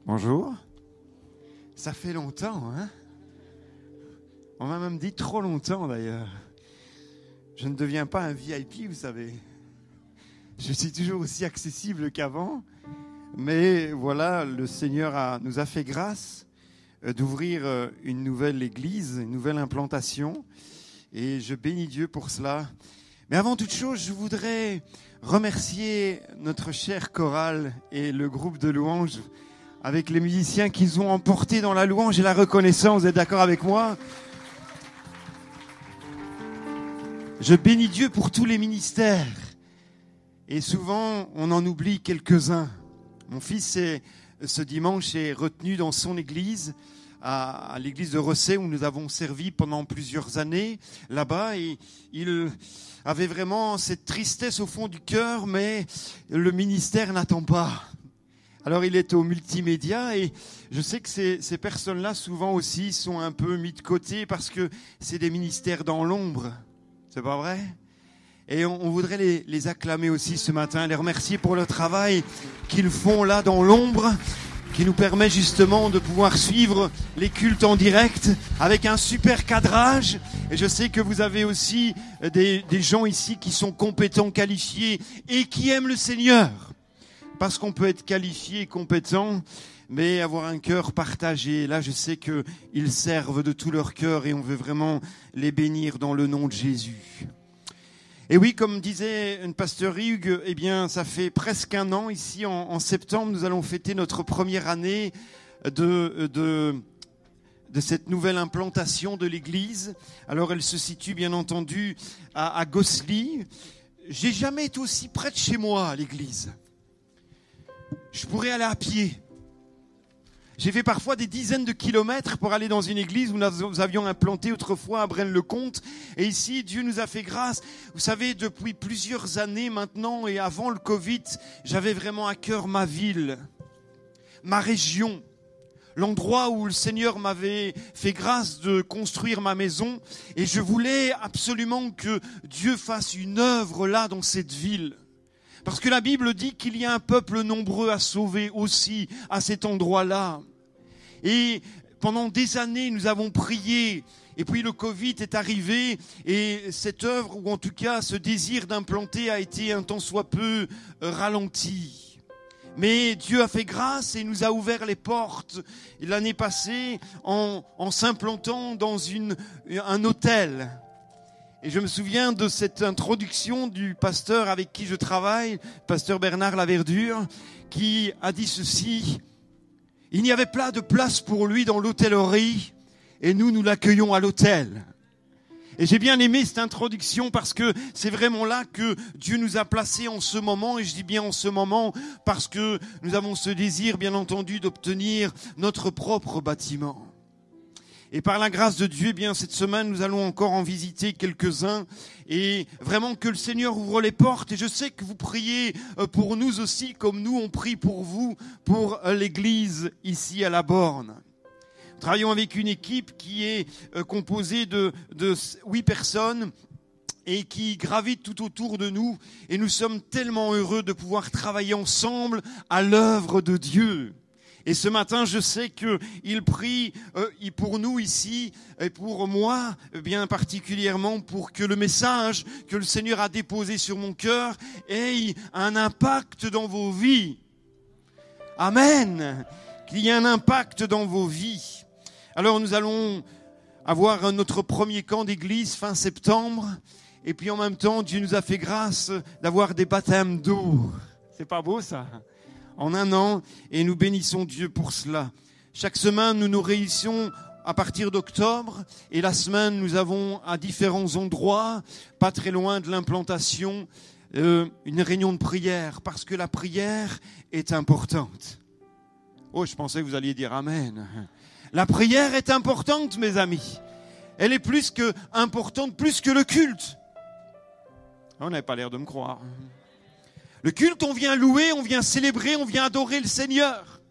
Bonjour. Ça fait longtemps, hein? On m'a même dit trop longtemps d'ailleurs. Je ne deviens pas un VIP, vous savez. Je suis toujours aussi accessible qu'avant. Mais voilà, le Seigneur nous a fait grâce d'ouvrir une nouvelle église, une nouvelle implantation. Et je bénis Dieu pour cela. Mais avant toute chose, je voudrais remercier notre chère chorale et le groupe de louanges avec les musiciens qu'ils ont emportés dans la louange et la reconnaissance. Vous êtes d'accord avec moi? Je bénis Dieu pour tous les ministères. Et souvent, on en oublie quelques-uns. Mon fils, ce dimanche, est retenu dans son église, à l'église de Rosset, où nous avons servi pendant plusieurs années là-bas. Et il avait vraiment cette tristesse au fond du cœur, mais le ministère n'attend pas. Alors il est au multimédia et je sais que ces personnes-là souvent aussi sont un peu mis de côté parce que c'est des ministères dans l'ombre. C'est pas vrai? Et on voudrait les acclamer aussi ce matin, les remercier pour le travail qu'ils font là dans l'ombre, qui nous permet justement de pouvoir suivre les cultes en direct avec un super cadrage. Et je sais que vous avez aussi des gens ici qui sont compétents, qualifiés et qui aiment le Seigneur. Parce qu'on peut être qualifié et compétent, mais avoir un cœur partagé. Là, je sais qu'ils servent de tout leur cœur et on veut vraiment les bénir dans le nom de Jésus. Et oui, comme disait une pasteur Hugues, eh bien, ça fait presque un an ici, en septembre, nous allons fêter notre première année de cette nouvelle implantation de l'église. Alors, elle se situe bien entendu à Gosselies. J'ai jamais été aussi près de chez moi à l'église. Je pourrais aller à pied. J'ai fait parfois des dizaines de kilomètres pour aller dans une église où nous avions implanté autrefois à Braine-le-Comte. Et ici, Dieu nous a fait grâce. Vous savez, depuis plusieurs années maintenant et avant le Covid, j'avais vraiment à cœur ma ville, ma région, l'endroit où le Seigneur m'avait fait grâce de construire ma maison. Et je voulais absolument que Dieu fasse une œuvre là dans cette ville. Parce que la Bible dit qu'il y a un peuple nombreux à sauver aussi à cet endroit-là. Et pendant des années, nous avons prié. Et puis le Covid est arrivé et cette œuvre, ou en tout cas ce désir d'implanter, a été un tant soit peu ralenti. Mais Dieu a fait grâce et nous a ouvert les portes l'année passée en s'implantant dans un hôtel. Et je me souviens de cette introduction du pasteur avec qui je travaille, pasteur Bernard Laverdure, qui a dit ceci: il n'y avait pas de place pour lui dans l'hôtellerie et nous l'accueillons à l'hôtel. Et j'ai bien aimé cette introduction parce que c'est vraiment là que Dieu nous a placés en ce moment. Et je dis bien en ce moment parce que nous avons ce désir, bien entendu, d'obtenir notre propre bâtiment. Et par la grâce de Dieu, bien cette semaine, nous allons encore en visiter quelques-uns. Et vraiment que le Seigneur ouvre les portes. Et je sais que vous priez pour nous aussi, comme nous on prie pour vous, pour l'église ici à la Borne. Nous travaillons avec une équipe qui est composée de 8 personnes et qui gravitent tout autour de nous. Et nous sommes tellement heureux de pouvoir travailler ensemble à l'œuvre de Dieu. Et ce matin, je sais qu'il prie pour nous ici et pour moi, bien particulièrement, pour que le message que le Seigneur a déposé sur mon cœur ait un impact dans vos vies. Amen. Qu'il y ait un impact dans vos vies. Alors nous allons avoir notre premier camp d'église fin septembre. Et puis en même temps, Dieu nous a fait grâce d'avoir des baptêmes d'eau. C'est pas beau ça ? En un an, et nous bénissons Dieu pour cela. Chaque semaine, nous nous réunissons à partir d'octobre. Et la semaine, nous avons à différents endroits, pas très loin de l'implantation, une réunion de prière. Parce que la prière est importante. Oh, je pensais que vous alliez dire Amen. La prière est importante, mes amis. Elle est plus que importante, plus que le culte. On n'avait pas l'air de me croire. Le culte, on vient louer, on vient célébrer, on vient adorer le Seigneur.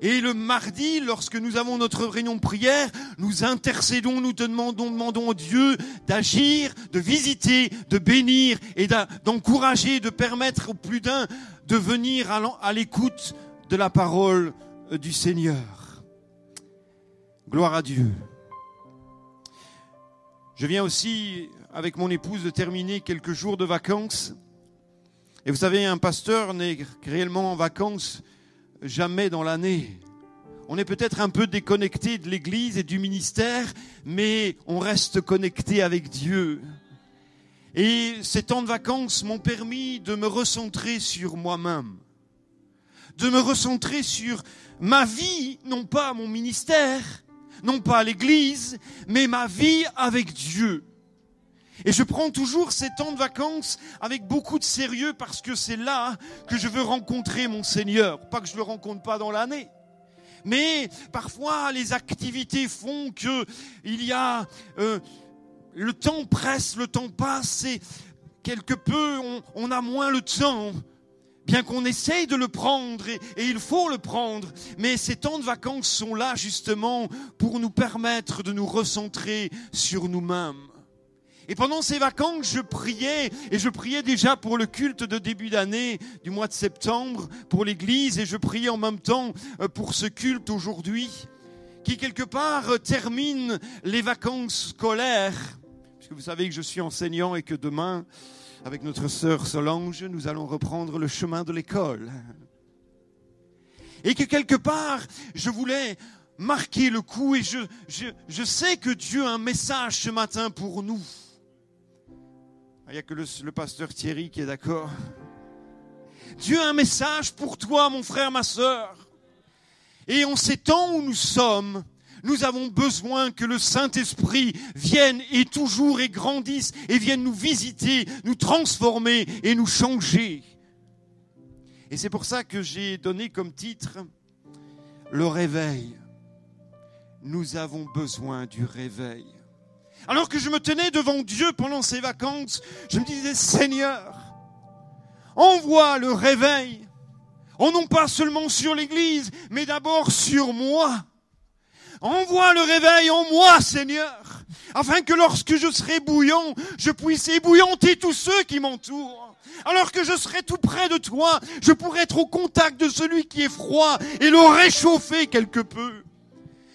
Et le mardi, lorsque nous avons notre réunion de prière, nous intercédons, nous demandons à Dieu d'agir, de visiter, de bénir et d'encourager, de permettre au plus d'un de venir à l'écoute de la parole du Seigneur. Gloire à Dieu. Je viens aussi, avec mon épouse, de terminer quelques jours de vacances. Et vous savez, un pasteur n'est réellement en vacances jamais dans l'année. On est peut-être un peu déconnecté de l'église et du ministère, mais on reste connecté avec Dieu. Et ces temps de vacances m'ont permis de me recentrer sur moi-même. De me recentrer sur ma vie, non pas mon ministère, non pas l'église, mais ma vie avec Dieu. Et je prends toujours ces temps de vacances avec beaucoup de sérieux parce que c'est là que je veux rencontrer mon Seigneur. Pas que je ne le rencontre pas dans l'année. Mais parfois les activités font que il y a le temps presse, le temps passe et quelque peu on a moins le temps. Bien qu'on essaye de le prendre, et il faut le prendre, mais ces temps de vacances sont là justement pour nous permettre de nous recentrer sur nous-mêmes. Et pendant ces vacances, je priais déjà pour le culte de début d'année, du mois de septembre, pour l'église, et je priais en même temps pour ce culte aujourd'hui, qui quelque part termine les vacances scolaires, puisque vous savez que je suis enseignant et que demain, avec notre sœur Solange, nous allons reprendre le chemin de l'école. Et que quelque part, je voulais marquer le coup et je sais que Dieu a un message ce matin pour nous. Il n'y a que le pasteur Thierry qui est d'accord. Dieu a un message pour toi, mon frère, ma sœur. Et en ces temps où nous sommes, nous avons besoin que le Saint-Esprit vienne et toujours et grandisse et vienne nous visiter, nous transformer et nous changer. Et c'est pour ça que j'ai donné comme titre le réveil. Nous avons besoin du réveil. Alors que je me tenais devant Dieu pendant ces vacances, je me disais, Seigneur, envoie le réveil. Non pas seulement sur l'église, mais d'abord sur moi. Envoie le réveil en moi, Seigneur, afin que lorsque je serai bouillant, je puisse ébouillanter tous ceux qui m'entourent. Alors que je serai tout près de toi, je pourrai être au contact de celui qui est froid et le réchauffer quelque peu.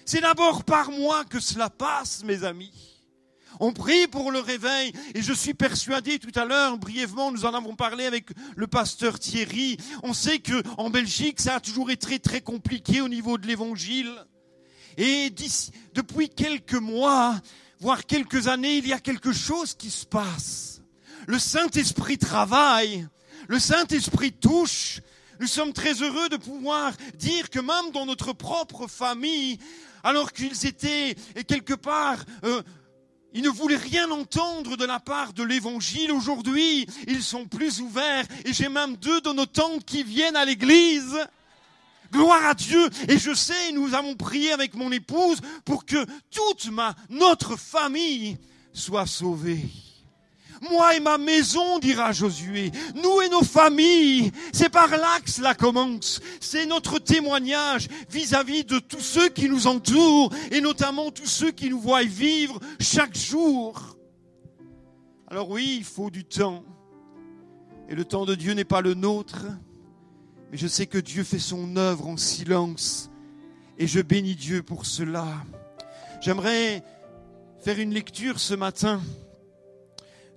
C'est d'abord par moi que cela passe, mes amis. On prie pour le réveil et je suis persuadé tout à l'heure, brièvement, nous en avons parlé avec le pasteur Thierry. On sait qu'en Belgique, ça a toujours été très, très compliqué au niveau de l'évangile. Et depuis quelques mois, voire quelques années, il y a quelque chose qui se passe. Le Saint-Esprit travaille, le Saint-Esprit touche. Nous sommes très heureux de pouvoir dire que même dans notre propre famille, alors qu'ils étaient quelque part Ils ne voulaient rien entendre de la part de l'évangile. Aujourd'hui, ils sont plus ouverts. Et j'ai même 2 de nos tantes qui viennent à l'église. Gloire à Dieu. Et je sais, nous avons prié avec mon épouse pour que notre famille soit sauvée. Moi et ma maison, dira Josué, nous et nos familles, c'est par là que cela commence. C'est notre témoignage vis-à-vis de tous ceux qui nous entourent et notamment tous ceux qui nous voient vivre chaque jour. Alors oui, il faut du temps. Et le temps de Dieu n'est pas le nôtre. Mais je sais que Dieu fait son œuvre en silence. Et je bénis Dieu pour cela. J'aimerais faire une lecture ce matin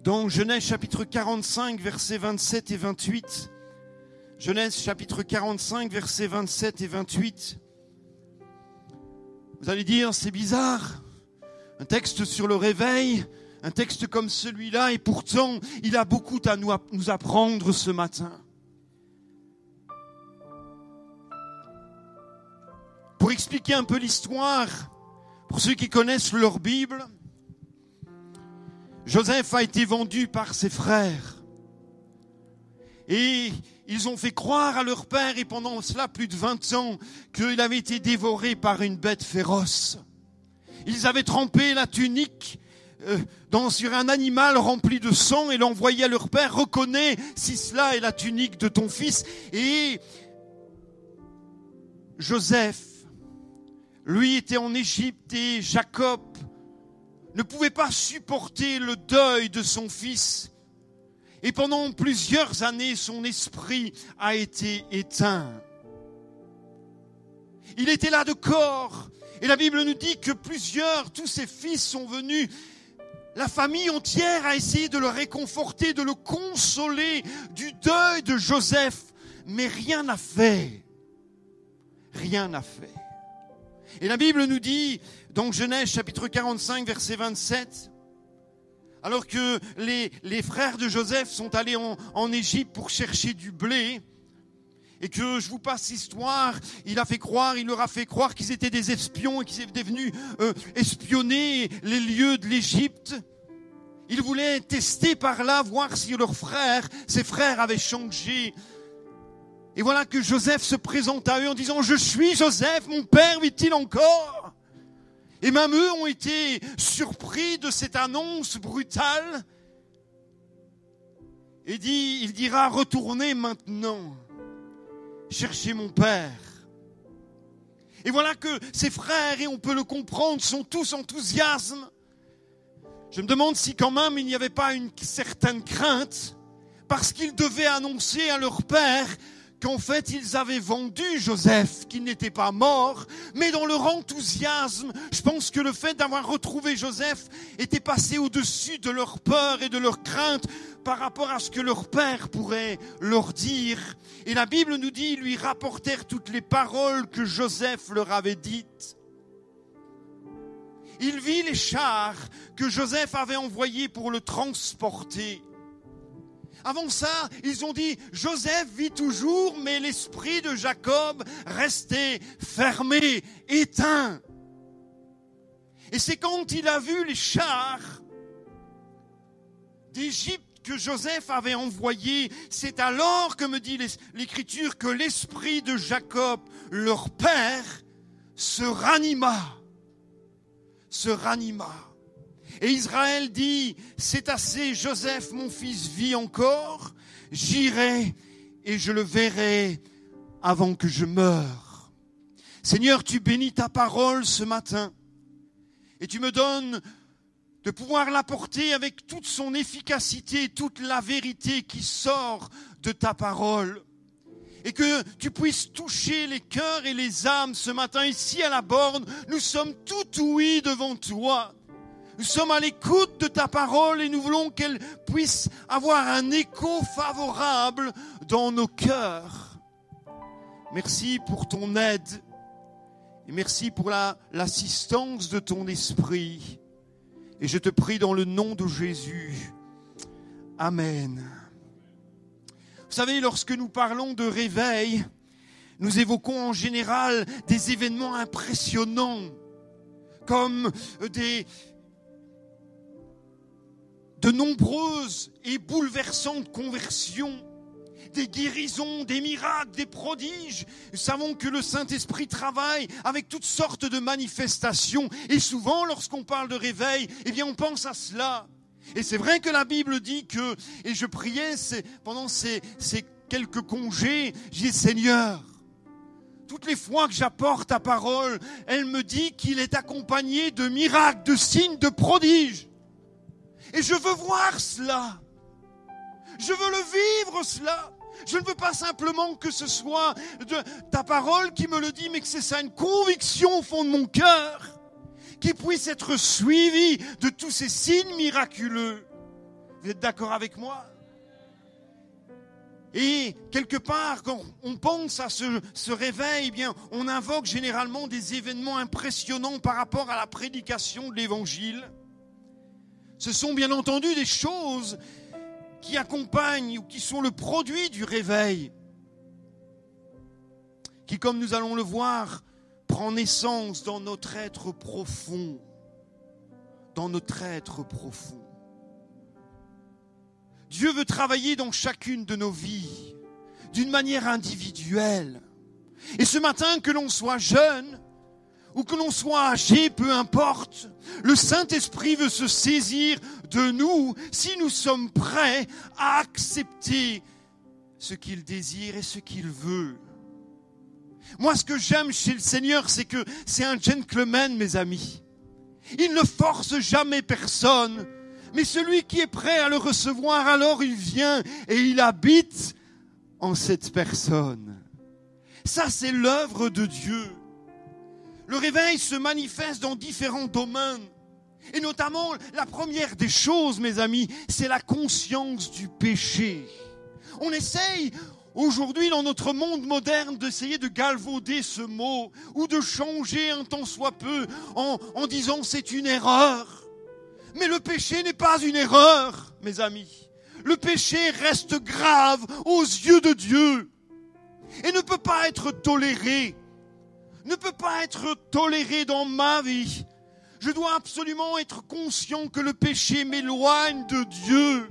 dans Genèse chapitre 45, versets 27 et 28. Genèse chapitre 45, versets 27 et 28. Vous allez dire, c'est bizarre. Un texte sur le réveil, un texte comme celui-là, et pourtant, il a beaucoup à nous apprendre ce matin. Pour expliquer un peu l'histoire, pour ceux qui connaissent leur Bible, Joseph a été vendu par ses frères. Et ils ont fait croire à leur père, et pendant cela plus de 20 ans, qu'il avait été dévoré par une bête féroce. Ils avaient trempé la tunique sur un animal rempli de sang et l'envoyé à leur père. Reconnais si cela est la tunique de ton fils. Et Joseph, lui, était en Égypte, et Jacob ne pouvait pas supporter le deuil de son fils. Et pendant plusieurs années, son esprit a été éteint. Il était là de corps. Et la Bible nous dit que tous ses fils sont venus. La famille entière a essayé de le réconforter, de le consoler du deuil de Joseph. Mais rien n'a fait. Rien n'a fait. Et la Bible nous dit, dans Genèse chapitre 45, verset 27, alors que les frères de Joseph sont allés en Égypte pour chercher du blé, et que je vous passe l'histoire, il leur a fait croire qu'ils étaient des espions et qu'ils étaient venus espionner les lieux de l'Égypte. Ils voulaient tester par là, voir si ses frères avaient changé. Et voilà que Joseph se présente à eux en disant « Je suis Joseph, mon père vit-il encore ?» Et même eux ont été surpris de cette annonce brutale. Et il dira « Retournez maintenant, cherchez mon père. » Et voilà que ses frères, et on peut le comprendre, sont tous enthousiasmes. Je me demande si quand même il n'y avait pas une certaine crainte, parce qu'ils devaient annoncer à leur père qu'en fait, ils avaient vendu Joseph, qu'il n'était pas mort, mais dans leur enthousiasme, je pense que le fait d'avoir retrouvé Joseph était passé au-dessus de leur peur et de leur crainte par rapport à ce que leur père pourrait leur dire. Et la Bible nous dit, ils lui rapportèrent toutes les paroles que Joseph leur avait dites. Il vit les chars que Joseph avait envoyés pour le transporter. Avant ça, ils ont dit, Joseph vit toujours, mais l'esprit de Jacob restait fermé, éteint. Et c'est quand il a vu les chars d'Égypte que Joseph avait envoyés, c'est alors que me dit l'Écriture que l'esprit de Jacob, leur père, se ranima. Et Israël dit, c'est assez, Joseph, mon fils, vit encore, j'irai et je le verrai avant que je meure. Seigneur, tu bénis ta parole ce matin et tu me donnes de pouvoir l'apporter avec toute son efficacité, toute la vérité qui sort de ta parole. Et que tu puisses toucher les cœurs et les âmes ce matin ici à la borne. Nous sommes tout ouïs devant toi. Nous sommes à l'écoute de ta parole et nous voulons qu'elle puisse avoir un écho favorable dans nos cœurs. Merci pour ton aide et merci pour l'assistance de ton esprit. Et je te prie dans le nom de Jésus. Amen. Vous savez, lorsque nous parlons de réveil, nous évoquons en général des événements impressionnants, comme de nombreuses et bouleversantes conversions, des guérisons, des miracles, des prodiges. Nous savons que le Saint-Esprit travaille avec toutes sortes de manifestations. Et souvent, lorsqu'on parle de réveil, eh bien, on pense à cela. Et c'est vrai que la Bible dit que, et je priais pendant ces quelques congés, j'ai dit, Seigneur, toutes les fois que j'apporte ta parole, elle me dit qu'il est accompagné de miracles, de signes, de prodiges. Et je veux voir cela. Je veux le vivre cela. Je ne veux pas simplement que ce soit de ta parole qui me le dit, mais que c'est ça, une conviction au fond de mon cœur, qui puisse être suivie de tous ces signes miraculeux. Vous êtes d'accord avec moi? Et quelque part, quand on pense à ce réveil, eh bien, on invoque généralement des événements impressionnants par rapport à la prédication de l'Évangile. Ce sont bien entendu des choses qui accompagnent ou qui sont le produit du réveil, qui, comme nous allons le voir, prend naissance dans notre être profond, dans notre être profond. Dieu veut travailler dans chacune de nos vies, d'une manière individuelle. Et ce matin, que l'on soit jeune ou que l'on soit âgé, peu importe, le Saint-Esprit veut se saisir de nous si nous sommes prêts à accepter ce qu'il désire et ce qu'il veut. Moi, ce que j'aime chez le Seigneur, c'est que c'est un gentleman, mes amis. Il ne force jamais personne, mais celui qui est prêt à le recevoir, alors il vient et il habite en cette personne. Ça, c'est l'œuvre de Dieu. Le réveil se manifeste dans différents domaines. Et notamment, la première des choses, mes amis, c'est la conscience du péché. On essaye aujourd'hui, dans notre monde moderne, d'essayer de galvauder ce mot ou de changer un tant soit peu en disant c'est une erreur. Mais le péché n'est pas une erreur, mes amis. Le péché reste grave aux yeux de Dieu et ne peut pas être toléré. Ne peut pas être toléré dans ma vie. Je dois absolument être conscient que le péché m'éloigne de Dieu.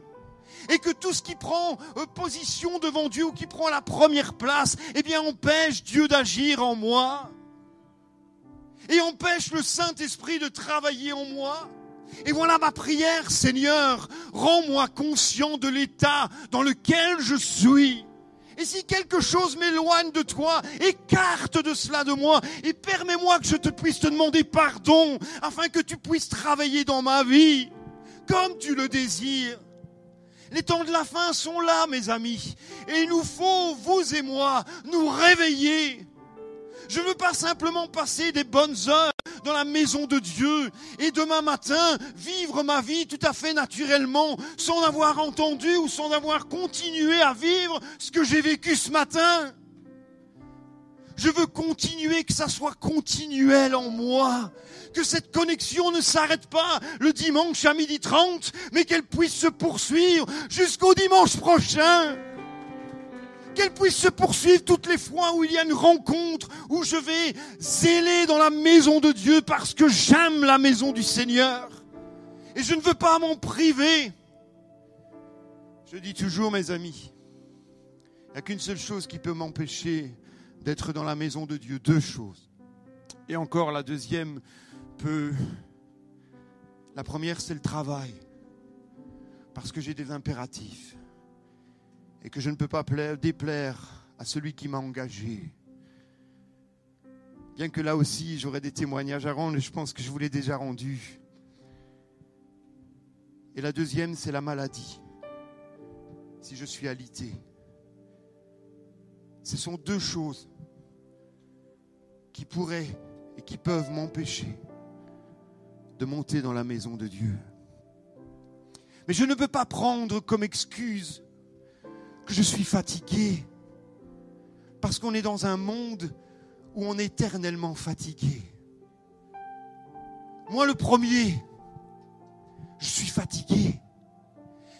Et que tout ce qui prend position devant Dieu ou qui prend la première place, eh bien empêche Dieu d'agir en moi. Et empêche le Saint-Esprit de travailler en moi. Et voilà ma prière, Seigneur, rends-moi conscient de l'état dans lequel je suis. Et si quelque chose m'éloigne de toi, écarte de cela de moi et permets-moi que je puisse te demander pardon afin que tu puisses travailler dans ma vie comme tu le désires. Les temps de la fin sont là, mes amis, et il nous faut, vous et moi, nous réveiller. Je ne veux pas simplement passer des bonnes heures dans la maison de Dieu et demain matin vivre ma vie tout à fait naturellement sans avoir entendu ou sans avoir continué à vivre ce que j'ai vécu ce matin. Je veux continuer, que ça soit continuel en moi, que cette connexion ne s'arrête pas le dimanche à 12h30, mais qu'elle puisse se poursuivre jusqu'au dimanche prochain. Qu'elle puisse se poursuivre toutes les fois où il y a une rencontre, où je vais zéler dans la maison de Dieu parce que j'aime la maison du Seigneur. Et je ne veux pas m'en priver. Je dis toujours, mes amis, il n'y a qu'une seule chose qui peut m'empêcher d'être dans la maison de Dieu. Deux choses. Et encore, la deuxième peut... La première, c'est le travail. Parce que j'ai des impératifs. Et que je ne peux pas déplaire à celui qui m'a engagé. Bien que là aussi, j'aurais des témoignages à rendre, et je pense que je vous l'ai déjà rendu. Et la deuxième, c'est la maladie. Si je suis alité. Ce sont deux choses qui pourraient et qui peuvent m'empêcher de monter dans la maison de Dieu. Mais je ne peux pas prendre comme excuse que je suis fatigué, parce qu'on est dans un monde où on est éternellement fatigué. Moi, le premier, je suis fatigué,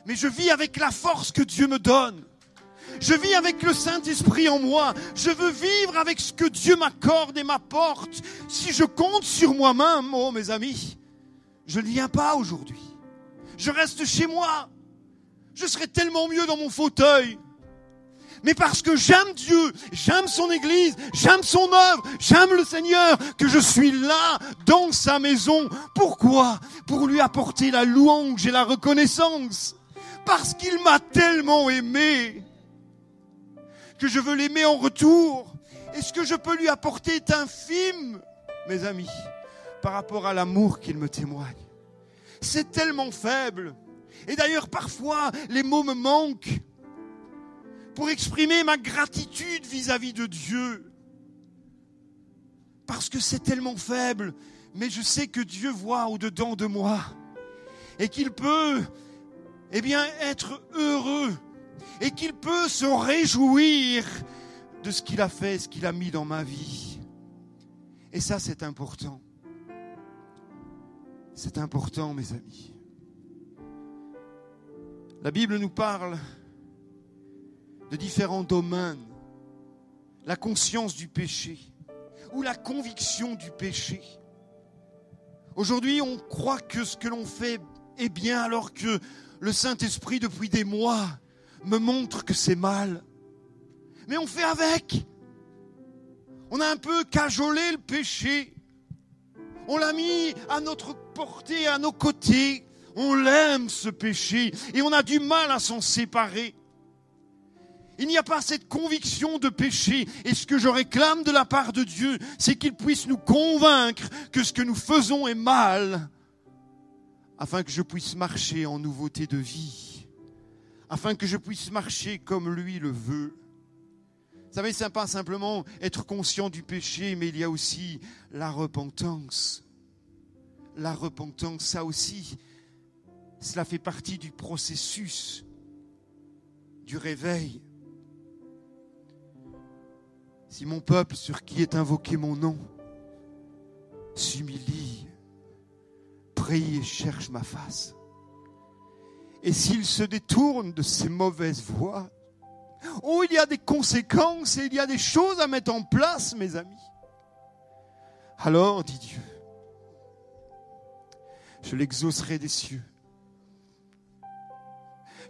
mais je vis avec la force que Dieu me donne. Je vis avec le Saint-Esprit en moi. Je veux vivre avec ce que Dieu m'accorde et m'apporte. Si je compte sur moi-même, oh mes amis, je ne viens pas aujourd'hui. je reste chez moi. Je serais tellement mieux dans mon fauteuil. Mais parce que j'aime Dieu, j'aime son Église, j'aime son œuvre, j'aime le Seigneur, que je suis là, dans sa maison. Pourquoi ? Pour lui apporter la louange et la reconnaissance. Parce qu'il m'a tellement aimé, que je veux l'aimer en retour. Et ce que je peux lui apporter est infime, mes amis, par rapport à l'amour qu'il me témoigne. C'est tellement faible. Et d'ailleurs, parfois, les mots me manquent pour exprimer ma gratitude vis-à-vis de Dieu. Parce que c'est tellement faible, mais je sais que Dieu voit au-dedans de moi et qu'il peut, être heureux et qu'il peut se réjouir de ce qu'il a fait, ce qu'il a mis dans ma vie. Et ça, c'est important. C'est important, mes amis. La Bible nous parle de différents domaines. La conscience du péché ou la conviction du péché. Aujourd'hui, on croit que ce que l'on fait est bien alors que le Saint-Esprit, depuis des mois, me montre que c'est mal. Mais on fait avec. On a un peu cajolé le péché. On l'a mis à notre portée, à nos côtés. On l'aime, ce péché, et on a du mal à s'en séparer. Il n'y a pas cette conviction de péché. Et ce que je réclame de la part de Dieu, c'est qu'il puisse nous convaincre que ce que nous faisons est mal, afin que je puisse marcher en nouveauté de vie, afin que je puisse marcher comme lui le veut. Vous savez, c'est pas simplement être conscient du péché, mais il y a aussi la repentance. La repentance, ça aussi, cela fait partie du processus du réveil. Si mon peuple, sur qui est invoqué mon nom, s'humilie, prie et cherche ma face, et s'il se détourne de ses mauvaises voies, il y a des conséquences et il y a des choses à mettre en place, mes amis. Alors, dit Dieu, je l'exaucerai des cieux.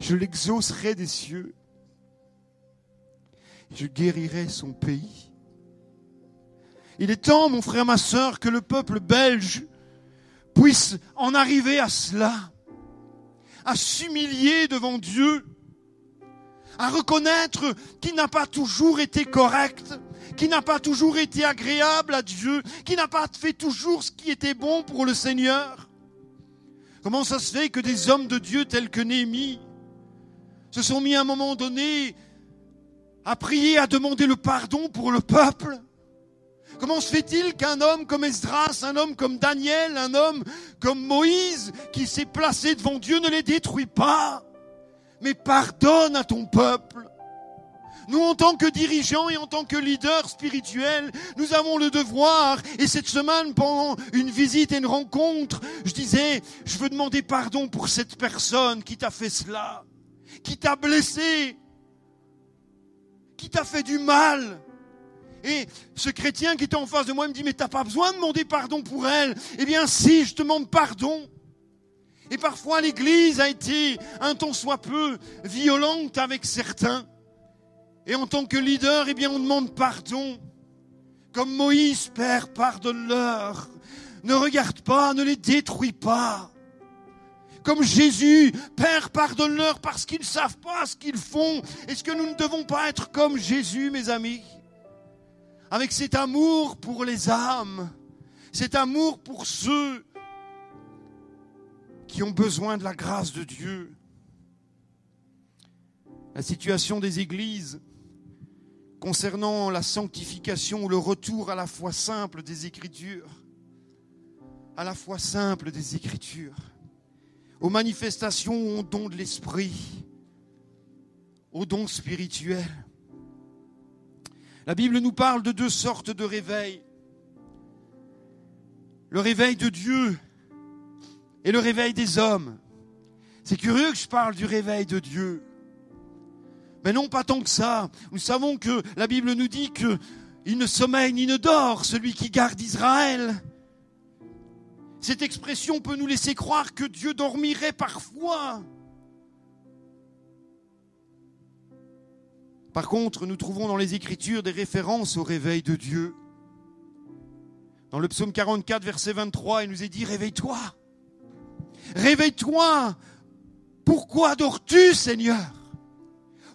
Je l'exaucerai des cieux. Je guérirai son pays. Il est temps, mon frère, ma sœur, que le peuple belge puisse en arriver à cela, à s'humilier devant Dieu, à reconnaître qu'il n'a pas toujours été correct, qu'il n'a pas toujours été agréable à Dieu, qu'il n'a pas fait toujours ce qui était bon pour le Seigneur. Comment ça se fait que des hommes de Dieu tels que Néhémie se sont mis à un moment donné à prier, à demander le pardon pour le peuple? Comment se fait-il qu'un homme comme Esdras, un homme comme Daniel, un homme comme Moïse, qui s'est placé devant Dieu, ne les détruit pas, mais pardonne à ton peuple? Nous, en tant que dirigeants et en tant que leaders spirituels, nous avons le devoir. Et cette semaine, pendant une visite et une rencontre, je disais, je veux demander pardon pour cette personne qui t'a fait cela, qui t'a blessé, qui t'a fait du mal. Et ce chrétien qui était en face de moi me dit, mais t'as pas besoin de demander pardon pour elle. Eh bien si, je demande pardon. Et parfois l'Église a été un tant soit peu violente avec certains. Et en tant que leader, eh bien on demande pardon. Comme Moïse, Père, pardonne-leur. Ne regarde pas, ne les détruis pas. Comme Jésus, Père, pardonne-leur parce qu'ils ne savent pas ce qu'ils font. Est-ce que nous ne devons pas être comme Jésus, mes amis? Avec cet amour pour les âmes, cet amour pour ceux qui ont besoin de la grâce de Dieu. La situation des églises concernant la sanctification ou le retour à la foi simple des Écritures, à la foi simple des Écritures, aux manifestations, aux dons de l'Esprit, aux dons spirituels. La Bible nous parle de deux sortes de réveils. Le réveil de Dieu et le réveil des hommes. C'est curieux que je parle du réveil de Dieu. Mais non, pas tant que ça. Nous savons que la Bible nous dit qu'il ne sommeille ni ne dort celui qui garde Israël. Cette expression peut nous laisser croire que Dieu dormirait parfois. Par contre, nous trouvons dans les Écritures des références au réveil de Dieu. Dans le psaume 44, verset 23, il nous est dit « Réveille-toi, réveille-toi, pourquoi dors-tu, Seigneur ?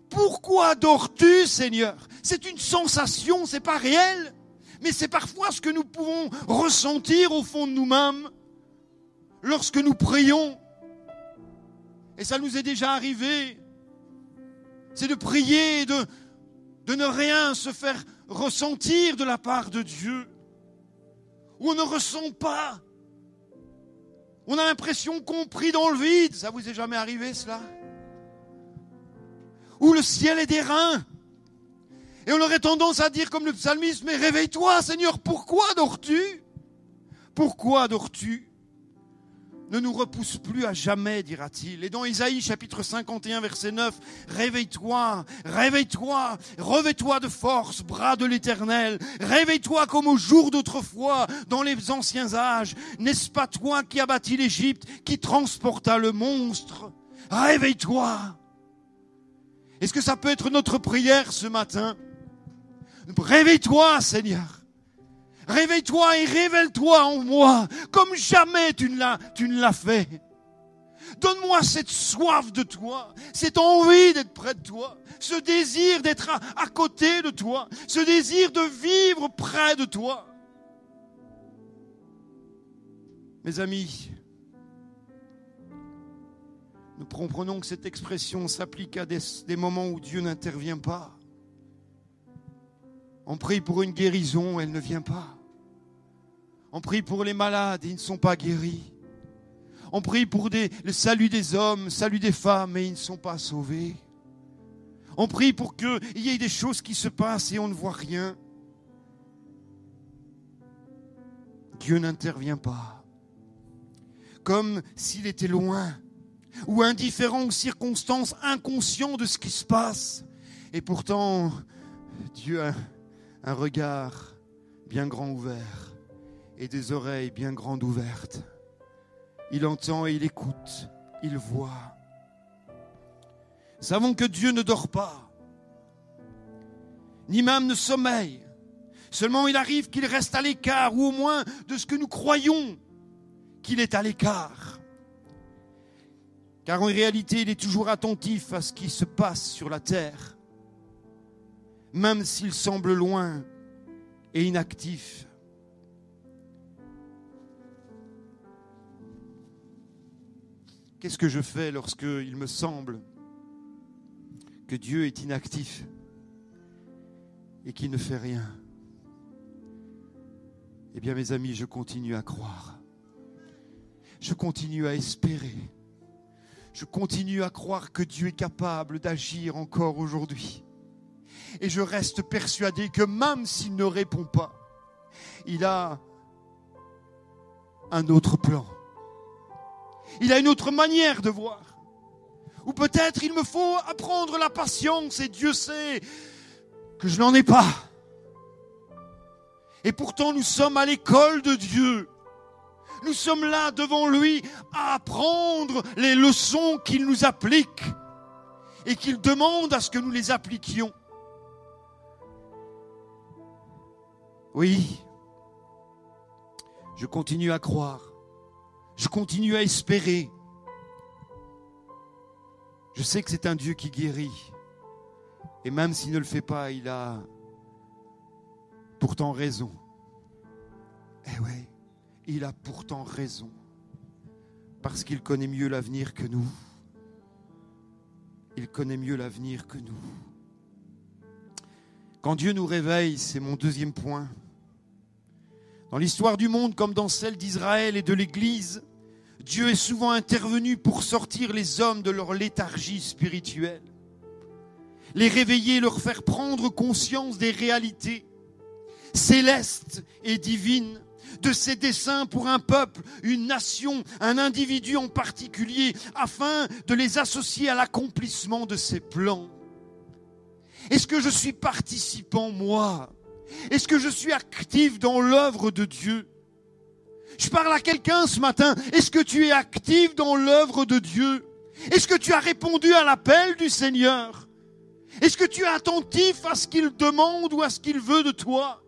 Pourquoi dors-tu, Seigneur ?» C'est une sensation, c'est pas réel, mais c'est parfois ce que nous pouvons ressentir au fond de nous-mêmes lorsque nous prions. Et ça nous est déjà arrivé. C'est de prier, de ne rien se faire ressentir de la part de Dieu. Où on ne ressent pas. On a l'impression qu'on prie dans le vide. Ça vous est jamais arrivé, cela? Où le ciel est d'airain. Et on aurait tendance à dire comme le psalmiste, mais réveille-toi, Seigneur, pourquoi dors-tu? Pourquoi dors-tu? Ne nous repousse plus à jamais, dira-t-il. Et dans Isaïe chapitre 51, verset 9, réveille-toi, réveille-toi, revêt-toi de force, bras de l'Éternel. Réveille-toi comme au jour d'autrefois, dans les anciens âges. N'est-ce pas toi qui as bâti l'Égypte, qui transporta le monstre? Réveille-toi. Est-ce que ça peut être notre prière ce matin? Réveille-toi, Seigneur. Réveille-toi et révèle-toi en moi, comme jamais tu ne l'as fait. Donne-moi cette soif de toi, cette envie d'être près de toi, ce désir d'être à côté de toi, ce désir de vivre près de toi. Mes amis, nous comprenons que cette expression s'applique à des moments où Dieu n'intervient pas. On prie pour une guérison, elle ne vient pas. On prie pour les malades, ils ne sont pas guéris. On prie pour le salut des hommes, le salut des femmes, et ils ne sont pas sauvés. On prie pour qu'il y ait des choses qui se passent et on ne voit rien. Dieu n'intervient pas. Comme s'il était loin, ou indifférent aux circonstances, inconscient de ce qui se passe. Et pourtant, Dieu a un regard bien grand ouvert. Et des oreilles bien grandes ouvertes. Il entend et il écoute, il voit. Savons que Dieu ne dort pas, ni même ne sommeille. Seulement il arrive qu'il reste à l'écart, ou au moins de ce que nous croyons qu'il est à l'écart. Car en réalité, il est toujours attentif à ce qui se passe sur la terre, même s'il semble loin et inactif. Qu'est-ce que je fais lorsqu'il me semble que Dieu est inactif et qu'il ne fait rien? Eh bien, mes amis, je continue à croire. Je continue à espérer. Je continue à croire que Dieu est capable d'agir encore aujourd'hui. Et je reste persuadé que même s'il ne répond pas, il a un autre plan. Il a une autre manière de voir. Ou peut-être il me faut apprendre la patience et Dieu sait que je n'en ai pas. Et pourtant nous sommes à l'école de Dieu. Nous sommes là devant lui à apprendre les leçons qu'il nous applique et qu'il demande à ce que nous les appliquions. Oui, je continue à croire. Je continue à espérer. Je sais que c'est un Dieu qui guérit. Et même s'il ne le fait pas, il a pourtant raison. Eh oui, il a pourtant raison. Parce qu'il connaît mieux l'avenir que nous. Il connaît mieux l'avenir que nous. Quand Dieu nous réveille, c'est mon deuxième point. Dans l'histoire du monde, comme dans celle d'Israël et de l'Église, Dieu est souvent intervenu pour sortir les hommes de leur léthargie spirituelle, les réveiller, leur faire prendre conscience des réalités célestes et divines, de ses desseins pour un peuple, une nation, un individu en particulier, afin de les associer à l'accomplissement de ses plans. Est-ce que je suis participant, moi? Est-ce que je suis actif dans l'œuvre de Dieu? Je parle à quelqu'un ce matin. Est-ce que tu es actif dans l'œuvre de Dieu? Est-ce que tu as répondu à l'appel du Seigneur? Est-ce que tu es attentif à ce qu'il demande ou à ce qu'il veut de toi?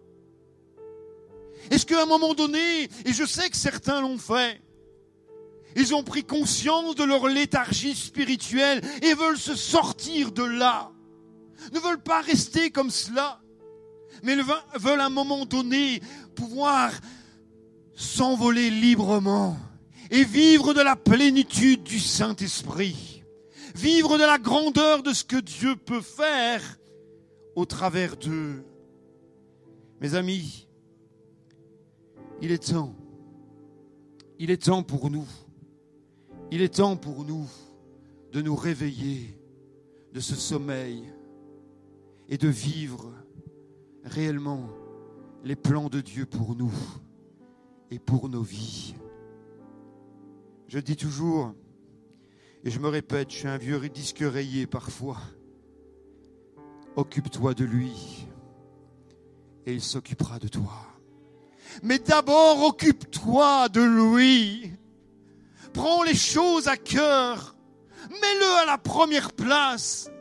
Est-ce qu'à un moment donné, et je sais que certains l'ont fait, ils ont pris conscience de leur léthargie spirituelle et veulent se sortir de là, ne veulent pas rester comme cela, mais veulent à un moment donné pouvoir s'envoler librement et vivre de la plénitude du Saint-Esprit, vivre de la grandeur de ce que Dieu peut faire au travers d'eux. Mes amis, il est temps pour nous, il est temps pour nous de nous réveiller de ce sommeil et de vivre réellement les plans de Dieu pour nous et pour nos vies. Je dis toujours, et je me répète, je suis un vieux disque rayé parfois, occupe-toi de lui et il s'occupera de toi. Mais d'abord, occupe-toi de lui. Prends les choses à cœur. Mets-le à la première place.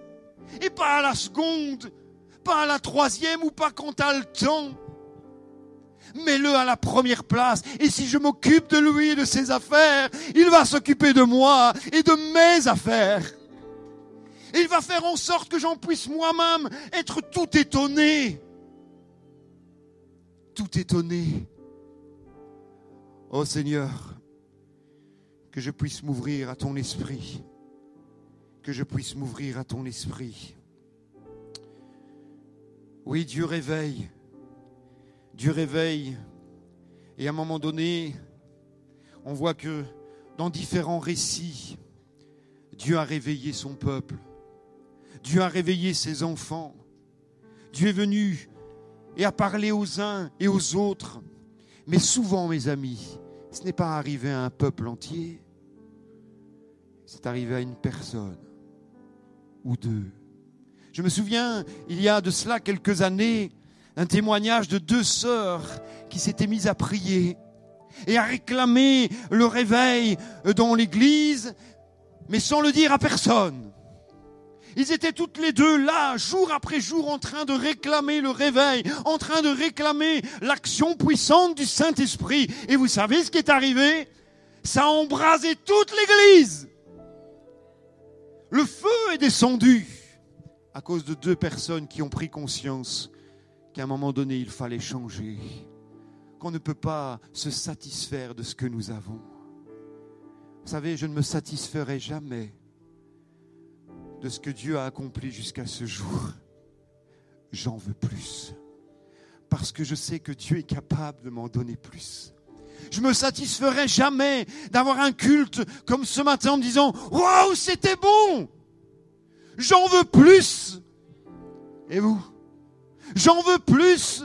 Et pas à la seconde, pas à la troisième ou pas quand tu as le temps. Mets-le à la première place. Et si je m'occupe de lui et de ses affaires, il va s'occuper de moi et de mes affaires. Et il va faire en sorte que j'en puisse moi-même être tout étonné. Tout étonné. Oh Seigneur, que je puisse m'ouvrir à ton esprit. Que je puisse m'ouvrir à ton esprit. Oui, Dieu réveille. Dieu réveille. Et à un moment donné, on voit que dans différents récits, Dieu a réveillé son peuple. Dieu a réveillé ses enfants. Dieu est venu et a parlé aux uns et aux autres. Mais souvent, mes amis, ce n'est pas arrivé à un peuple entier. C'est arrivé à une personne ou deux. Je me souviens, il y a de cela quelques années, un témoignage de 2 sœurs qui s'étaient mises à prier et à réclamer le réveil dans l'église, mais sans le dire à personne. Ils étaient toutes les deux là, jour après jour, en train de réclamer le réveil, en train de réclamer l'action puissante du Saint-Esprit. Et vous savez ce qui est arrivé? Ça a embrasé toute l'église. Le feu est descendu à cause de 2 personnes qui ont pris conscience qu'à un moment donné, il fallait changer, qu'on ne peut pas se satisfaire de ce que nous avons. Vous savez, je ne me satisferai jamais de ce que Dieu a accompli jusqu'à ce jour. J'en veux plus. Parce que je sais que Dieu est capable de m'en donner plus. Je ne me satisferai jamais d'avoir un culte comme ce matin en me disant « Waouh, c'était bon ! J'en veux plus !» Et vous? J'en veux plus.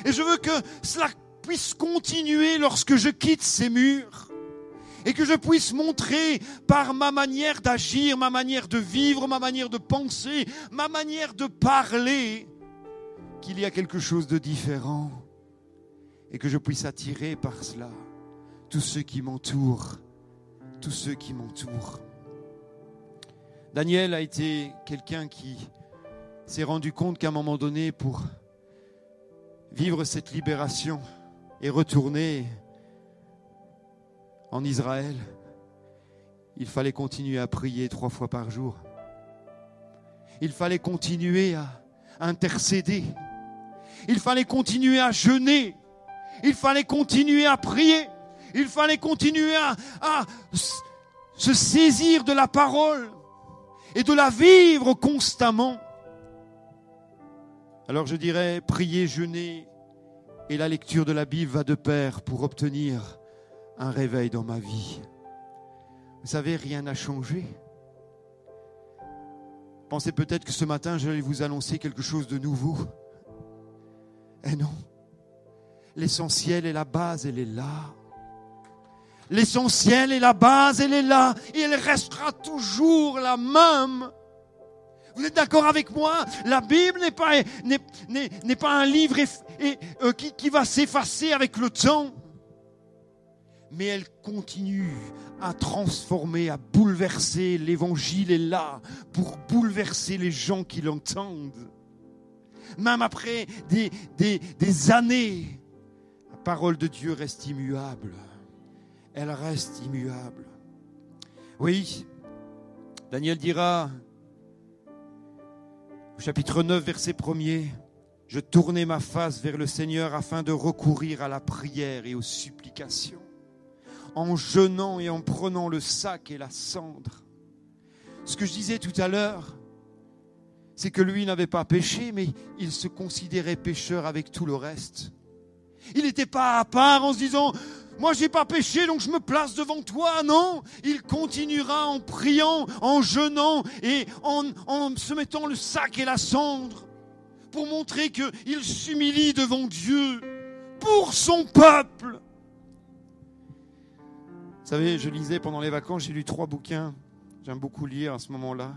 Et je veux que cela puisse continuer lorsque je quitte ces murs. Et que je puisse montrer par ma manière d'agir, ma manière de vivre, ma manière de penser, ma manière de parler, qu'il y a quelque chose de différent. Et que je puisse attirer par cela tous ceux qui m'entourent. Tous ceux qui m'entourent. Daniel a été quelqu'un qui s'est rendu compte qu'à un moment donné, pour vivre cette libération et retourner en Israël, il fallait continuer à prier 3 fois par jour. Il fallait continuer à intercéder. Il fallait continuer à jeûner. Il fallait continuer à prier. Il fallait continuer à se saisir de la parole et de la vivre constamment. Alors je dirais, prier, jeûner et la lecture de la Bible va de pair pour obtenir un réveil dans ma vie. Vous savez, rien n'a changé. Pensez peut-être que ce matin, je vais vous annoncer quelque chose de nouveau. Eh non. L'essentiel et la base, elle est là. L'essentiel et la base, elle est là. Et elle restera toujours la même. Vous êtes d'accord avec moi? La Bible n'est pas un livre qui va s'effacer avec le temps. mais elle continue à transformer, à bouleverser. L'évangile est là pour bouleverser les gens qui l'entendent. Même après des années, la parole de Dieu reste immuable. Elle reste immuable. Oui, Daniel dira, au chapitre 9, verset 1er, « Je tournai ma face vers le Seigneur afin de recourir à la prière et aux supplications, en jeûnant et en prenant le sac et la cendre. » Ce que je disais tout à l'heure, c'est que lui n'avait pas péché, mais il se considérait pécheur avec tout le reste. Il n'était pas à part en se disant « Moi, je n'ai pas péché, donc je me place devant toi. » Non, il continuera en priant, en jeûnant et en se mettant le sac et la cendre pour montrer qu'il s'humilie devant Dieu pour son peuple. Vous savez, je lisais pendant les vacances, j'ai lu 3 bouquins. J'aime beaucoup lire à ce moment-là.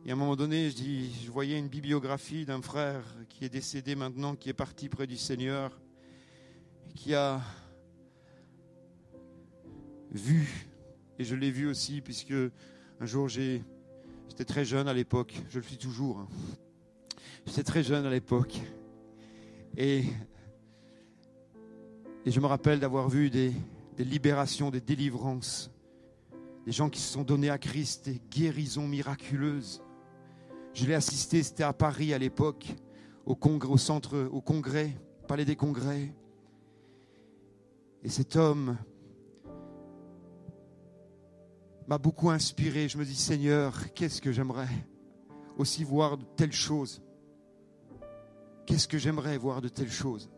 Et à un moment donné, je voyais une bibliographie d'un frère qui est décédé maintenant, qui est parti près du Seigneur, qui a vu, et je l'ai vu aussi, puisque un jour j'étais très jeune à l'époque, je le suis toujours. J'étais très jeune à l'époque. Et je me rappelle d'avoir vu des libérations, des délivrances, des gens qui se sont donnés à Christ, des guérisons miraculeuses. Je l'ai assisté, c'était à Paris à l'époque, au congrès, palais des congrès. Et cet homme m'a beaucoup inspiré. Je me dis, Seigneur, qu'est-ce que j'aimerais aussi voir de telles choses. Qu'est-ce que j'aimerais voir de telles choses.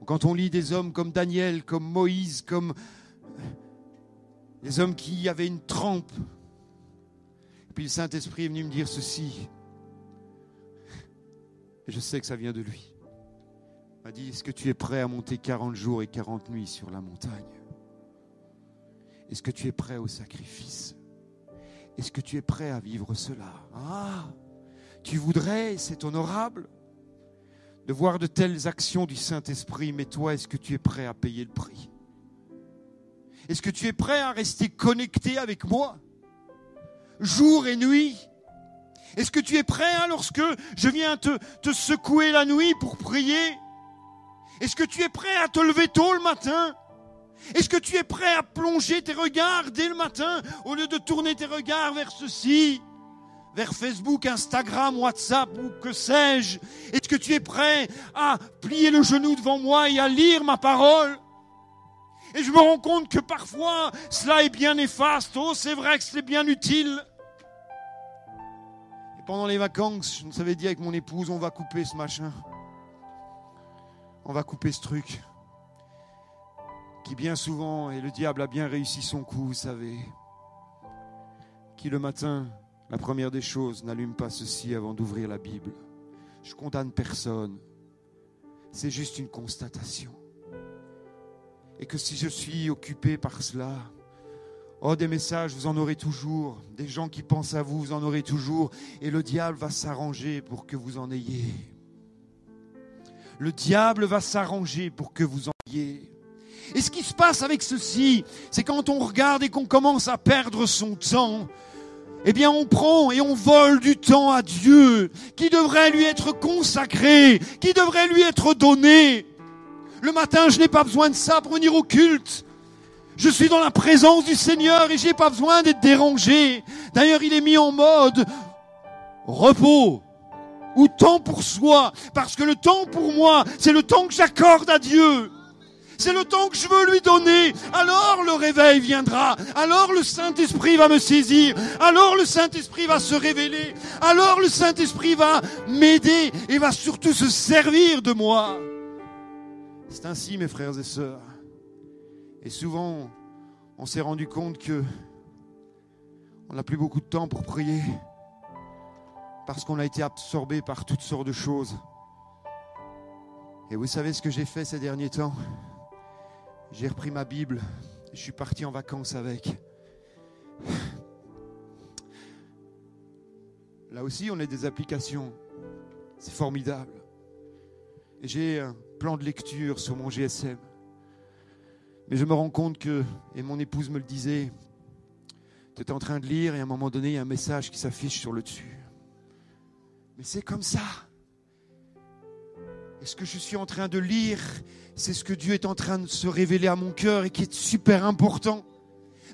Quand on lit des hommes comme Daniel, comme Moïse, comme des hommes qui avaient une trempe, et puis le Saint-Esprit est venu me dire ceci, et je sais que ça vient de lui. Il m'a dit, est-ce que tu es prêt à monter 40 jours et 40 nuits sur la montagne? Est-ce que tu es prêt au sacrifice? Est-ce que tu es prêt à vivre cela? Ah, tu voudrais, c'est honorable de voir de telles actions du Saint-Esprit, mais toi, est-ce que tu es prêt à payer le prix? Est-ce que tu es prêt à rester connecté avec moi, jour et nuit? Est-ce que tu es prêt lorsque je viens te secouer la nuit pour prier? Est-ce que tu es prêt à te lever tôt le matin? Est-ce que tu es prêt à plonger tes regards dès le matin au lieu de tourner tes regards vers ceci, vers Facebook, Instagram, WhatsApp ou que sais-je? Est-ce que tu es prêt à plier le genou devant moi et à lire ma parole? Et je me rends compte que parfois, cela est bien néfaste. Oh, c'est vrai que c'est bien utile. Et pendant les vacances, je nous avais dit avec mon épouse, on va couper ce machin. On va couper ce truc. Qui bien souvent, et le diable a bien réussi son coup, vous savez. Qui le matin, la première des choses, n'allume pas ceci avant d'ouvrir la Bible. Je condamne personne. C'est juste une constatation. Et que si je suis occupé par cela, oh, des messages, vous en aurez toujours. Des gens qui pensent à vous, vous en aurez toujours. Et le diable va s'arranger pour que vous en ayez. Le diable va s'arranger pour que vous en ayez. Et ce qui se passe avec ceci, c'est quand on regarde et qu'on commence à perdre son temps, eh bien on prend et on vole du temps à Dieu, qui devrait lui être consacré, qui devrait lui être donné. Le matin, je n'ai pas besoin de ça pour venir au culte. Je suis dans la présence du Seigneur et je n'ai pas besoin d'être dérangé. D'ailleurs, il est mis en mode repos ou temps pour soi, parce que le temps pour moi, c'est le temps que j'accorde à Dieu. C'est le temps que je veux lui donner. Alors le réveil viendra. Alors le Saint-Esprit va me saisir. Alors le Saint-Esprit va se révéler. Alors le Saint-Esprit va m'aider et va surtout se servir de moi. C'est ainsi, mes frères et sœurs. Et souvent, on s'est rendu compte que on n'a plus beaucoup de temps pour prier parce qu'on a été absorbé par toutes sortes de choses. Et vous savez ce que j'ai fait ces derniers temps? J'ai repris ma Bible et je suis parti en vacances avec. Là aussi, on a des applications. C'est formidable. Et j'ai plan de lecture sur mon GSM. Mais je me rends compte que, et mon épouse me le disait, tu es en train de lire et à un moment donné, il y a un message qui s'affiche sur le dessus. Mais c'est comme ça. Et ce que je suis en train de lire, c'est ce que Dieu est en train de se révéler à mon cœur et qui est super important.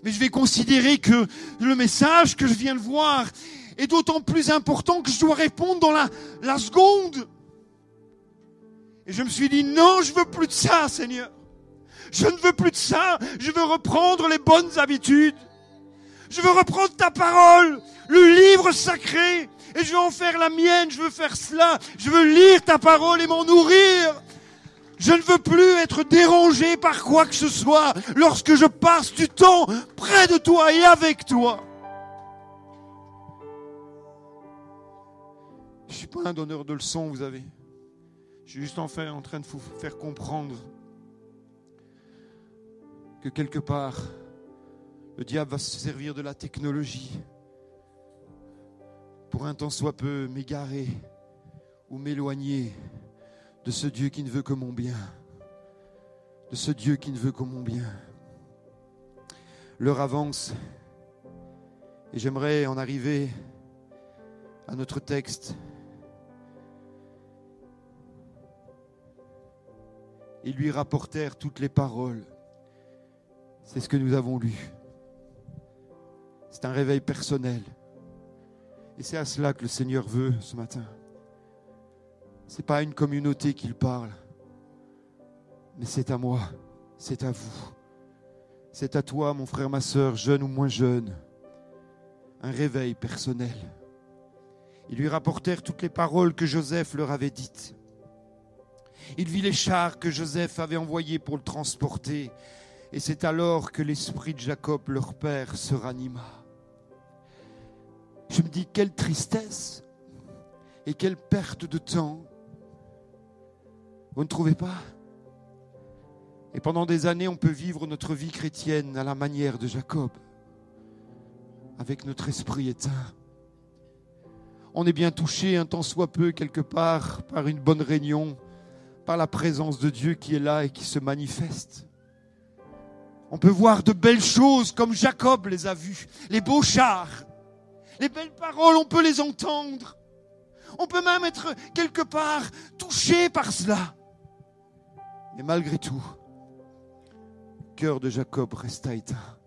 Mais je vais considérer que le message que je viens de voir est d'autant plus important que je dois répondre dans la seconde. Et je me suis dit, non, je veux plus de ça, Seigneur. Je ne veux plus de ça. Je veux reprendre les bonnes habitudes. Je veux reprendre ta parole, le livre sacré, et je veux en faire la mienne. Je veux faire cela. Je veux lire ta parole et m'en nourrir. Je ne veux plus être dérangé par quoi que ce soit lorsque je passe du temps près de toi et avec toi. Je ne suis pas un donneur de leçons, vous savez. Je suis juste en train de vous faire comprendre que quelque part, le diable va se servir de la technologie pour un tant soit peu m'égarer ou m'éloigner de ce Dieu qui ne veut que mon bien. De ce Dieu qui ne veut que mon bien. L'heure avance et j'aimerais en arriver à notre texte. Ils lui rapportèrent toutes les paroles. C'est ce que nous avons lu. C'est un réveil personnel. Et c'est à cela que le Seigneur veut ce matin. Ce n'est pas à une communauté qu'il parle, mais c'est à moi, c'est à vous. C'est à toi, mon frère, ma sœur, jeune ou moins jeune. Un réveil personnel. Ils lui rapportèrent toutes les paroles que Joseph leur avait dites. Il vit les chars que Joseph avait envoyés pour le transporter. Et c'est alors que l'esprit de Jacob, leur père, se ranima. Je me dis, quelle tristesse et quelle perte de temps. Vous ne trouvez pas? Et pendant des années, on peut vivre notre vie chrétienne à la manière de Jacob, avec notre esprit éteint. On est bien touché un tant soit peu quelque part par une bonne réunion, par la présence de Dieu qui est là et qui se manifeste. On peut voir de belles choses comme Jacob les a vues, les beaux chars, les belles paroles, on peut les entendre. On peut même être quelque part touché par cela. Mais malgré tout, le cœur de Jacob resta éteint.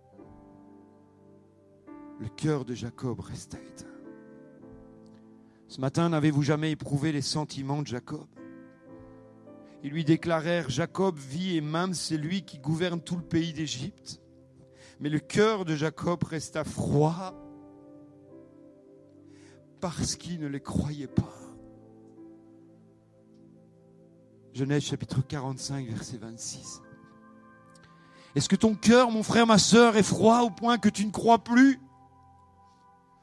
Le cœur de Jacob resta éteint. Ce matin, n'avez-vous jamais éprouvé les sentiments de Jacob? Ils lui déclarèrent, Jacob vit et même c'est lui qui gouverne tout le pays d'Égypte. Mais le cœur de Jacob resta froid parce qu'il ne les croyait pas. Genèse chapitre 45, verset 26. Est-ce que ton cœur, mon frère, ma sœur, est froid au point que tu ne crois plus?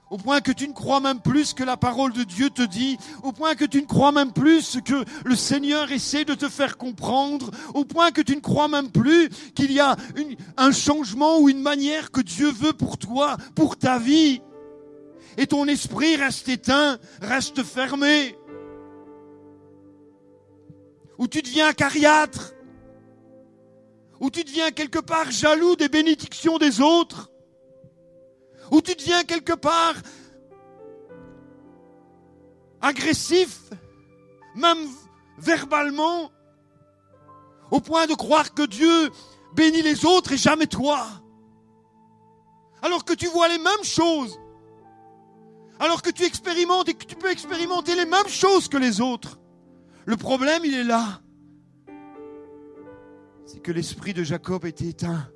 Au point que tu ne crois même plus ce que la parole de Dieu te dit, au point que tu ne crois même plus ce que le Seigneur essaie de te faire comprendre, au point que tu ne crois même plus qu'il y a un changement ou une manière que Dieu veut pour toi, pour ta vie. Et ton esprit reste éteint, reste fermé. Ou tu deviens acariâtre, ou tu deviens quelque part jaloux des bénédictions des autres, ou tu deviens quelque part agressif, même verbalement, au point de croire que Dieu bénit les autres et jamais toi. Alors que tu vois les mêmes choses, alors que tu expérimentes et que tu peux expérimenter les mêmes choses que les autres. Le problème, il est là. C'est que l'esprit de Jacob était éteint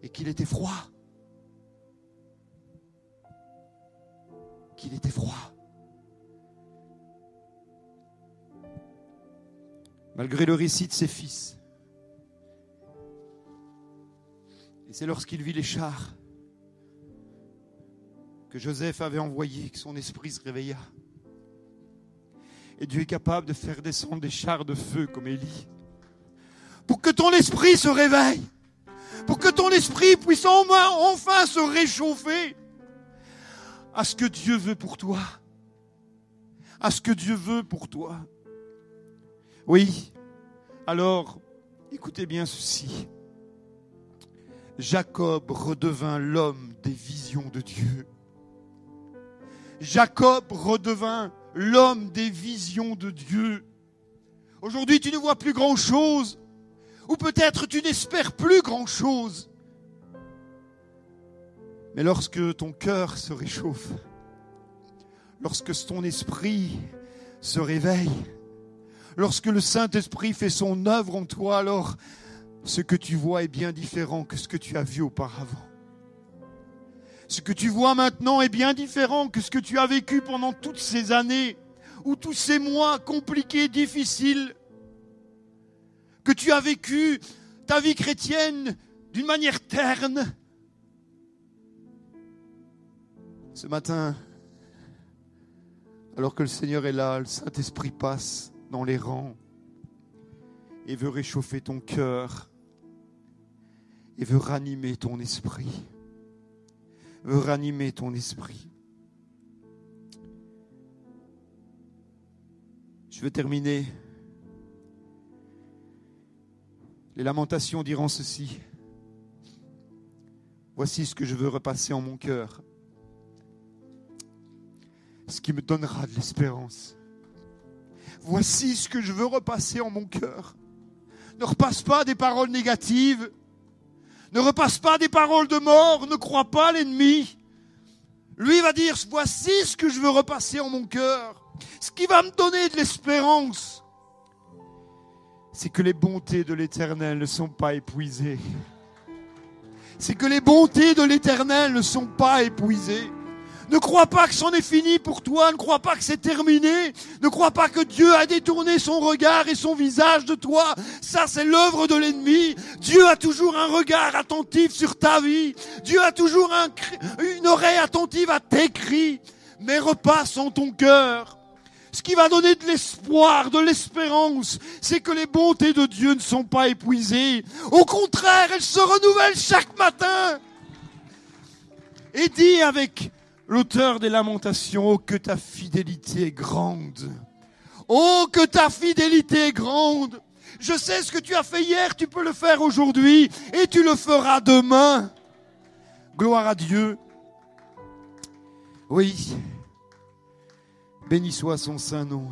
et qu'il était froid. Qu'il était froid. Malgré le récit de ses fils. Et c'est lorsqu'il vit les chars que Joseph avait envoyés que son esprit se réveilla. Et Dieu est capable de faire descendre des chars de feu comme Élie. Pour que ton esprit se réveille. Pour que ton esprit puisse enfin se réchauffer à ce que Dieu veut pour toi. À ce que Dieu veut pour toi. Oui, alors, écoutez bien ceci. Jacob redevint l'homme des visions de Dieu. Jacob redevint l'homme des visions de Dieu. Aujourd'hui, tu ne vois plus grand-chose, ou peut-être tu n'espères plus grand-chose. Mais lorsque ton cœur se réchauffe, lorsque ton esprit se réveille, lorsque le Saint-Esprit fait son œuvre en toi, alors ce que tu vois est bien différent que ce que tu as vu auparavant. Ce que tu vois maintenant est bien différent que ce que tu as vécu pendant toutes ces années, ou tous ces mois compliqués, difficiles, que tu as vécu ta vie chrétienne d'une manière terne. Ce matin, alors que le Seigneur est là, le Saint-Esprit passe dans les rangs et veut réchauffer ton cœur et veut ranimer ton esprit. Veut ranimer ton esprit. Je veux terminer. Les Lamentations diront ceci. Voici ce que je veux repasser en mon cœur. Ce qui me donnera de l'espérance. Voici ce que je veux repasser en mon cœur. Ne repasse pas des paroles négatives. Ne repasse pas des paroles de mort. Ne crois pas l'ennemi. Lui va dire, voici ce que je veux repasser en mon cœur. Ce qui va me donner de l'espérance. C'est que les bontés de l'Éternel ne sont pas épuisées. C'est que les bontés de l'Éternel ne sont pas épuisées. Ne crois pas que c'en est fini pour toi. Ne crois pas que c'est terminé. Ne crois pas que Dieu a détourné son regard et son visage de toi. Ça, c'est l'œuvre de l'ennemi. Dieu a toujours un regard attentif sur ta vie. Dieu a toujours une oreille attentive à tes cris. Mais repasse en ton cœur. Ce qui va donner de l'espoir, de l'espérance, c'est que les bontés de Dieu ne sont pas épuisées. Au contraire, elles se renouvellent chaque matin. Et dis avec l'auteur des Lamentations, oh que ta fidélité est grande. Oh que ta fidélité est grande. Je sais ce que tu as fait hier, tu peux le faire aujourd'hui et tu le feras demain. Gloire à Dieu. Oui. Béni soit son saint nom.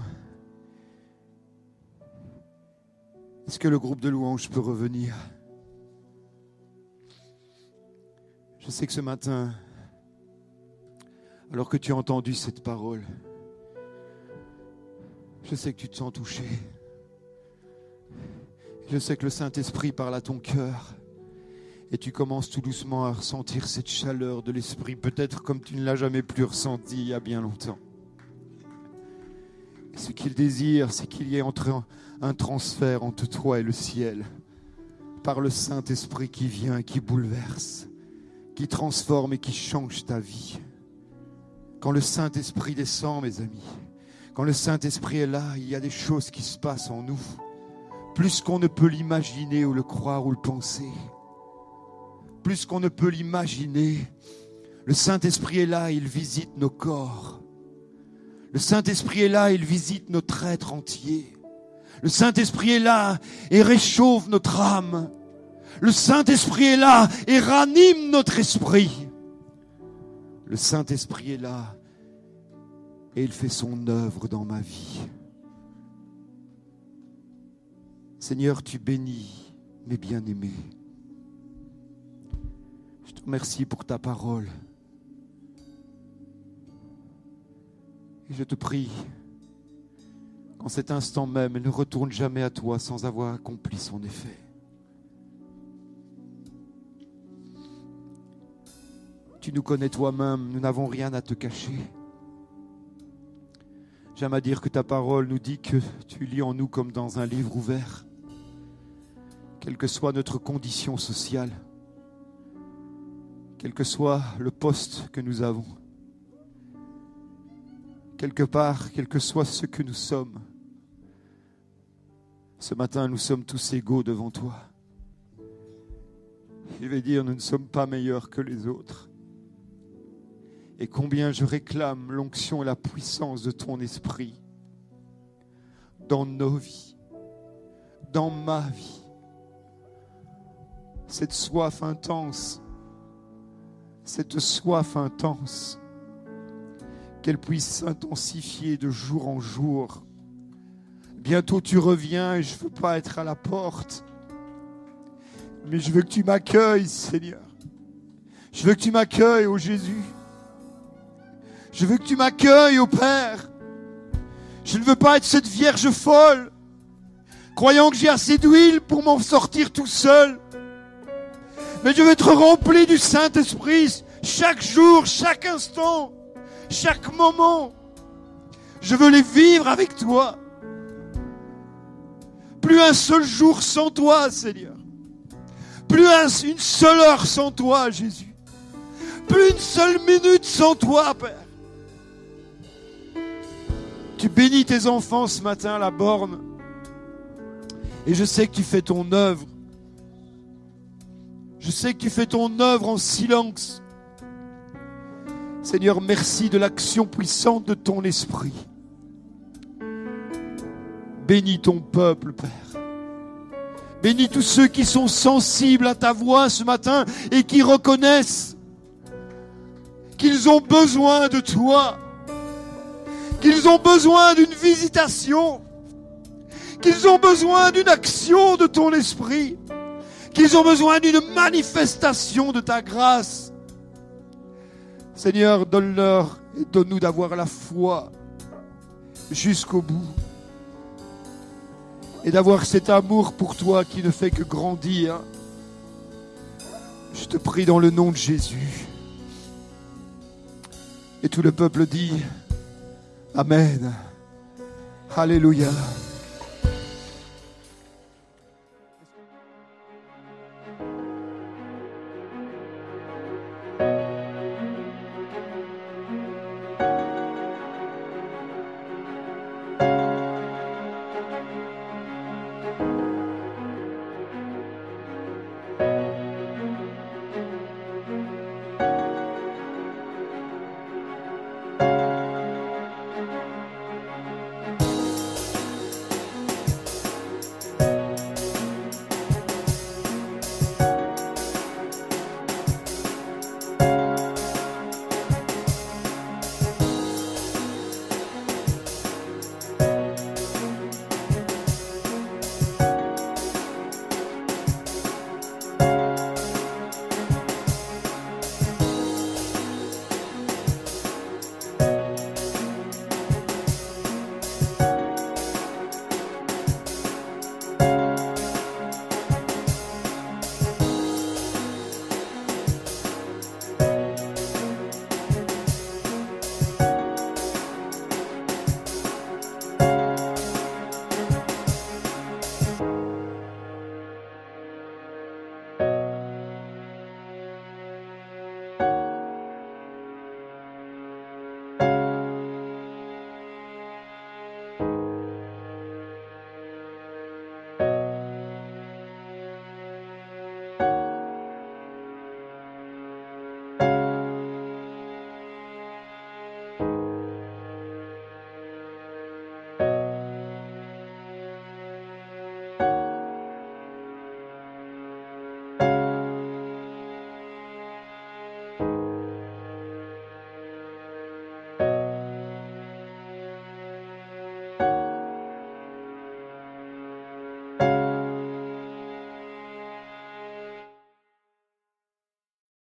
Est-ce que le groupe de louanges peut revenir? Je sais que ce matin, alors que tu as entendu cette parole, je sais que tu te sens touché. Je sais que le Saint-Esprit parle à ton cœur. Et tu commences tout doucement à ressentir cette chaleur de l'Esprit, peut-être comme tu ne l'as jamais plus ressenti il y a bien longtemps. Ce qu'il désire, c'est qu'il y ait un transfert entre toi et le ciel, par le Saint-Esprit qui vient, qui bouleverse, qui transforme et qui change ta vie. Quand le Saint-Esprit descend, mes amis, quand le Saint-Esprit est là, il y a des choses qui se passent en nous, plus qu'on ne peut l'imaginer ou le croire ou le penser. Plus qu'on ne peut l'imaginer, le Saint-Esprit est là, il visite nos corps. Le Saint-Esprit est là, il visite notre être entier. Le Saint-Esprit est là et réchauffe notre âme. Le Saint-Esprit est là et ranime notre esprit. Le Saint-Esprit est là et il fait son œuvre dans ma vie. Seigneur, tu bénis mes bien-aimés. Je te remercie pour ta parole. Et je te prie qu'en cet instant même, elle ne retourne jamais à toi sans avoir accompli son effet. Tu nous connais toi-même, nous n'avons rien à te cacher. J'aime à dire que ta parole nous dit que tu lis en nous comme dans un livre ouvert. Quelle que soit notre condition sociale, quel que soit le poste que nous avons, quelque part, quel que soit ce que nous sommes, ce matin, nous sommes tous égaux devant toi. Je vais dire, nous ne sommes pas meilleurs que les autres. Et combien je réclame l'onction et la puissance de ton esprit dans nos vies, dans ma vie. Cette soif intense, qu'elle puisse s'intensifier de jour en jour. Bientôt tu reviens et je ne veux pas être à la porte, mais je veux que tu m'accueilles, Seigneur. Je veux que tu m'accueilles, ô Jésus. Je veux que tu m'accueilles, ô Père. Je ne veux pas être cette vierge folle, croyant que j'ai assez d'huile pour m'en sortir tout seul. Mais je veux être rempli du Saint-Esprit chaque jour, chaque instant, chaque moment. Je veux les vivre avec toi. Plus un seul jour sans toi, Seigneur. Plus une seule heure sans toi, Jésus. Plus une seule minute sans toi, Père. Tu bénis tes enfants ce matin à la borne. Et je sais que tu fais ton œuvre. Je sais que tu fais ton œuvre en silence. Seigneur, merci de l'action puissante de ton esprit. Bénis ton peuple, Père. Bénis tous ceux qui sont sensibles à ta voix ce matin et qui reconnaissent qu'ils ont besoin de toi, qu'ils ont besoin d'une visitation, qu'ils ont besoin d'une action de ton esprit, qu'ils ont besoin d'une manifestation de ta grâce. Seigneur, donne-leur et donne-nous d'avoir la foi jusqu'au bout et d'avoir cet amour pour toi qui ne fait que grandir. Je te prie dans le nom de Jésus. Et tout le peuple dit Amen. Alléluia.